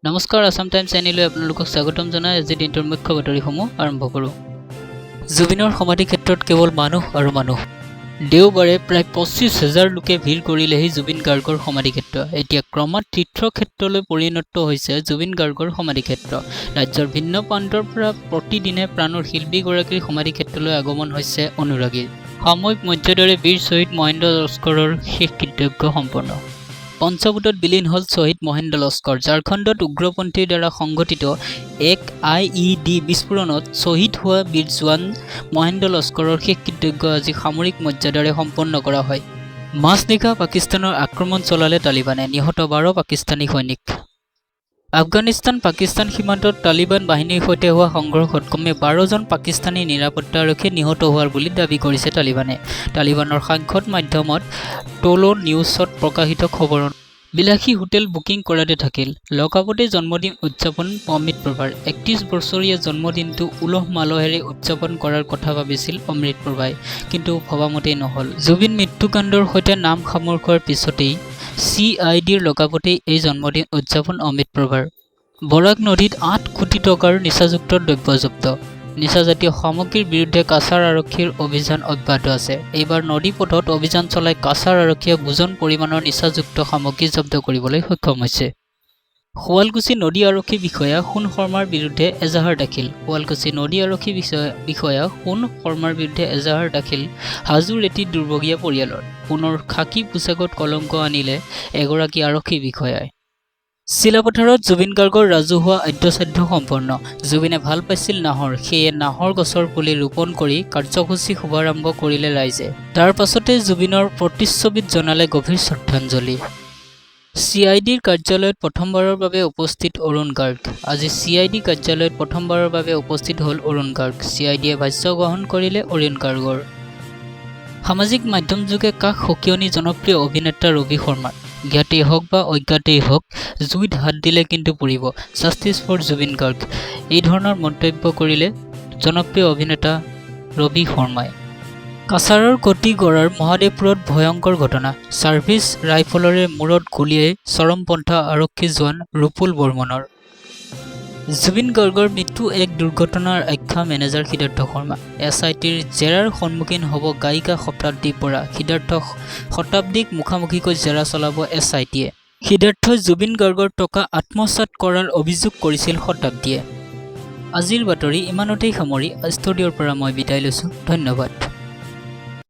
নমস্কাৰ Assam times NE লৈ আপোনালোকক স্বাগতম জনাই আজি দিনটোৰ মুখ্য বাতৰিসমূহ আৰম্ভ কৰোঁ। জুবিনৰ সমাধি ক্ষেত্ৰত কেৱল মানুহ আৰু মানুহ। দেওবাৰে প্ৰায় 25,000 লোকে ভিৰ কৰিলেহি জুবিন গাৰ্গৰ সমাধি ক্ষেত্ৰ। এতিয়া ক্ৰমাৎ তীৰ্থক্ষেত্ৰলৈ পৰিণত হৈছে জুবিন গাৰ্গৰ সমাধি ক্ষেত্ৰ। ৰাজ্যৰ ভিন্ন প্ৰান্তৰ পৰা প্ৰতিদিনে প্ৰাণৰ শিল্পীগৰাকীৰ সমাধি ক্ষেত্ৰলৈ আগমন হৈছে অনুৰাগীৰ। সাময়িক মৰ্যাদাৰে বীৰ শ্বহীদ মহেন্দ্ৰ লস্কৰৰ শেষ কৃতজ্ঞ সম্পন্ন। পঞ্চভূতত বিলীন হল শ্বহীদ মহেন্দ্ৰ লস্কৰ। ঝাৰখণ্ডত উগ্ৰপন্থীৰ দ্বাৰা সংঘটিত এক IED বিস্ফোৰণত শ্বহীদ হোৱা বীৰ জোৱান মহেন্দ্ৰ লস্কৰৰ শেষ কৃতজ্ঞ আজি সামৰিক মৰ্যাদাৰে সম্পন্ন কৰা হয়। মাজনিশা পাকিস্তানৰ আক্ৰমণ চলালে তালিবানে, নিহত 12 পাকিস্তানী সৈনিক। আফগানিস্তান পাকিস্তান সীমান্তত তালিবান বাহিনীৰ সৈতে হোৱা সংঘৰ্ষত কমে 12জন পাকিস্তানী নিৰাপত্তাৰক্ষী নিহত হোৱাৰ বুলি দাবী কৰিছে তালিবানে। তালিবানৰ সাংসদ মাধ্যমত টোলো নিউজত প্ৰকাশিত খবৰত বিলাসী হোটেল বুকিং কৰাতে থাকিল। লকআপতে জন্মদিন উদযাপন অমৃত প্ৰভাৰ। 31 বছৰীয়া জন্মদিনটো উলহ মালহেৰে উদযাপন কৰাৰ কথা ভাবিছিল অমৃত প্ৰভাই, কিন্তু ভবামতেই নহল। জুবিন মৃত্যুকাণ্ডৰ সৈতে নাম সামোৰ খোৱাৰ পিছতেই CIDৰ লকআপতেই এই জন্মদিন উদযাপন অমৃত প্ৰভাৰ। বৰাক নদীত 8 কোটি টকাৰ নিচাযুক্ত দ্ৰব্য জব্দ। নিচাজাতীয় সামগ্ৰীৰ বিৰুদ্ধে কাছাৰ আৰক্ষীৰ অভিযান অব্যাহত আছে। এইবাৰ নদীপথত অভিযান চলাই কাছাৰ আৰক্ষীয়ে বুজন পৰিমাণৰ নিচাযুক্ত সামগ্ৰী জব্দ কৰিবলৈ সক্ষম হৈছে। শুৱালকুছি নদী আৰক্ষী বিষয়া সোণ শৰ্মাৰ বিৰুদ্ধে এজাহাৰ দাখিল। শুৱালকুছি নদী আৰক্ষী বিষয়া সোণ শৰ্মাৰ বিৰুদ্ধে এজাহাৰ দাখিল হাজোৰ এটি দুৰ্ভগীয়া পৰিয়ালৰ। পুনৰ খাকী পোছাকত কলংক আনিলে এগৰাকী আৰক্ষী বিষয়াই। চিলাপথাৰত জুবিন গাৰ্গৰ ৰাজহুৱা আদ্যশ্ৰাদ্ধ সম্পন্ন। জুবিনে ভাল পাইছিল নাহৰ, সেয়ে নাহৰ গছৰ পুলি ৰোপণ কৰি কাৰ্যসূচী শুভাৰম্ভ কৰিলে ৰাইজে। তাৰ পাছতে জুবিনৰ প্ৰতিচ্ছবিত জনালে গভীৰ শ্ৰদ্ধাঞ্জলি। CIDৰ কাৰ্যালয়ত প্ৰথমবাৰৰ বাবে উপস্থিত অৰুণ গাৰ্গ। আজি CID কাৰ্যালয়ত প্ৰথমবাৰৰ বাবে উপস্থিত হ'ল অৰুণ গাৰ্গ। CIDয়ে ভাষ্য গ্ৰহণ কৰিলে অৰুণ গাৰ্গৰ। সামাজিক মাধ্যম যোগে কাষ সকিয়নি জনপ্ৰিয় অভিনেতা ৰবি শৰ্মাৰ। জ্ঞাতেই হওক বা অজ্ঞাতেই হওক, জুইত হাত দিলে কিন্তু পুৰিব, জাষ্টিছ ফৰ জুবিন গাৰ্গ। এই ধৰণৰ মন্তব্য কৰিলে জনপ্ৰিয় অভিনেতা ৰবি শৰ্মাই। কাছাৰৰ কটিগড়াৰ মহাদেৱপুৰত ভয়ংকৰ ঘটনা। ছাৰ্ভিচ ৰাইফলৰে মূৰত গুলীয়াই চৰমপন্থা আৰক্ষী জোৱান ৰূপুল বৰ্মনৰ। জুবিন গাৰ্গৰ মৃত্যু এক দুৰ্ঘটনাৰ আখ্যা মেনেজাৰ সিদ্ধাৰ্থ শৰ্মা। SITৰ জেৰাৰ সন্মুখীন হ'ব গায়িকা শতাব্দী বৰা। সিদ্ধাৰ্থ শতাব্দীক মুখামুখিকৈ জেৰা চলাব SITয়ে। সিদ্ধাৰ্থই জুবিন গাৰ্গৰ টকা আত্মসাৎ কৰাৰ অভিযোগ কৰিছিল শতাব্দীয়ে। আজিৰ বাতৰি ইমানতেই সামৰি ষ্টুডিঅ'ৰ পৰা মই বিদায় লৈছোঁ। ধন্যবাদ।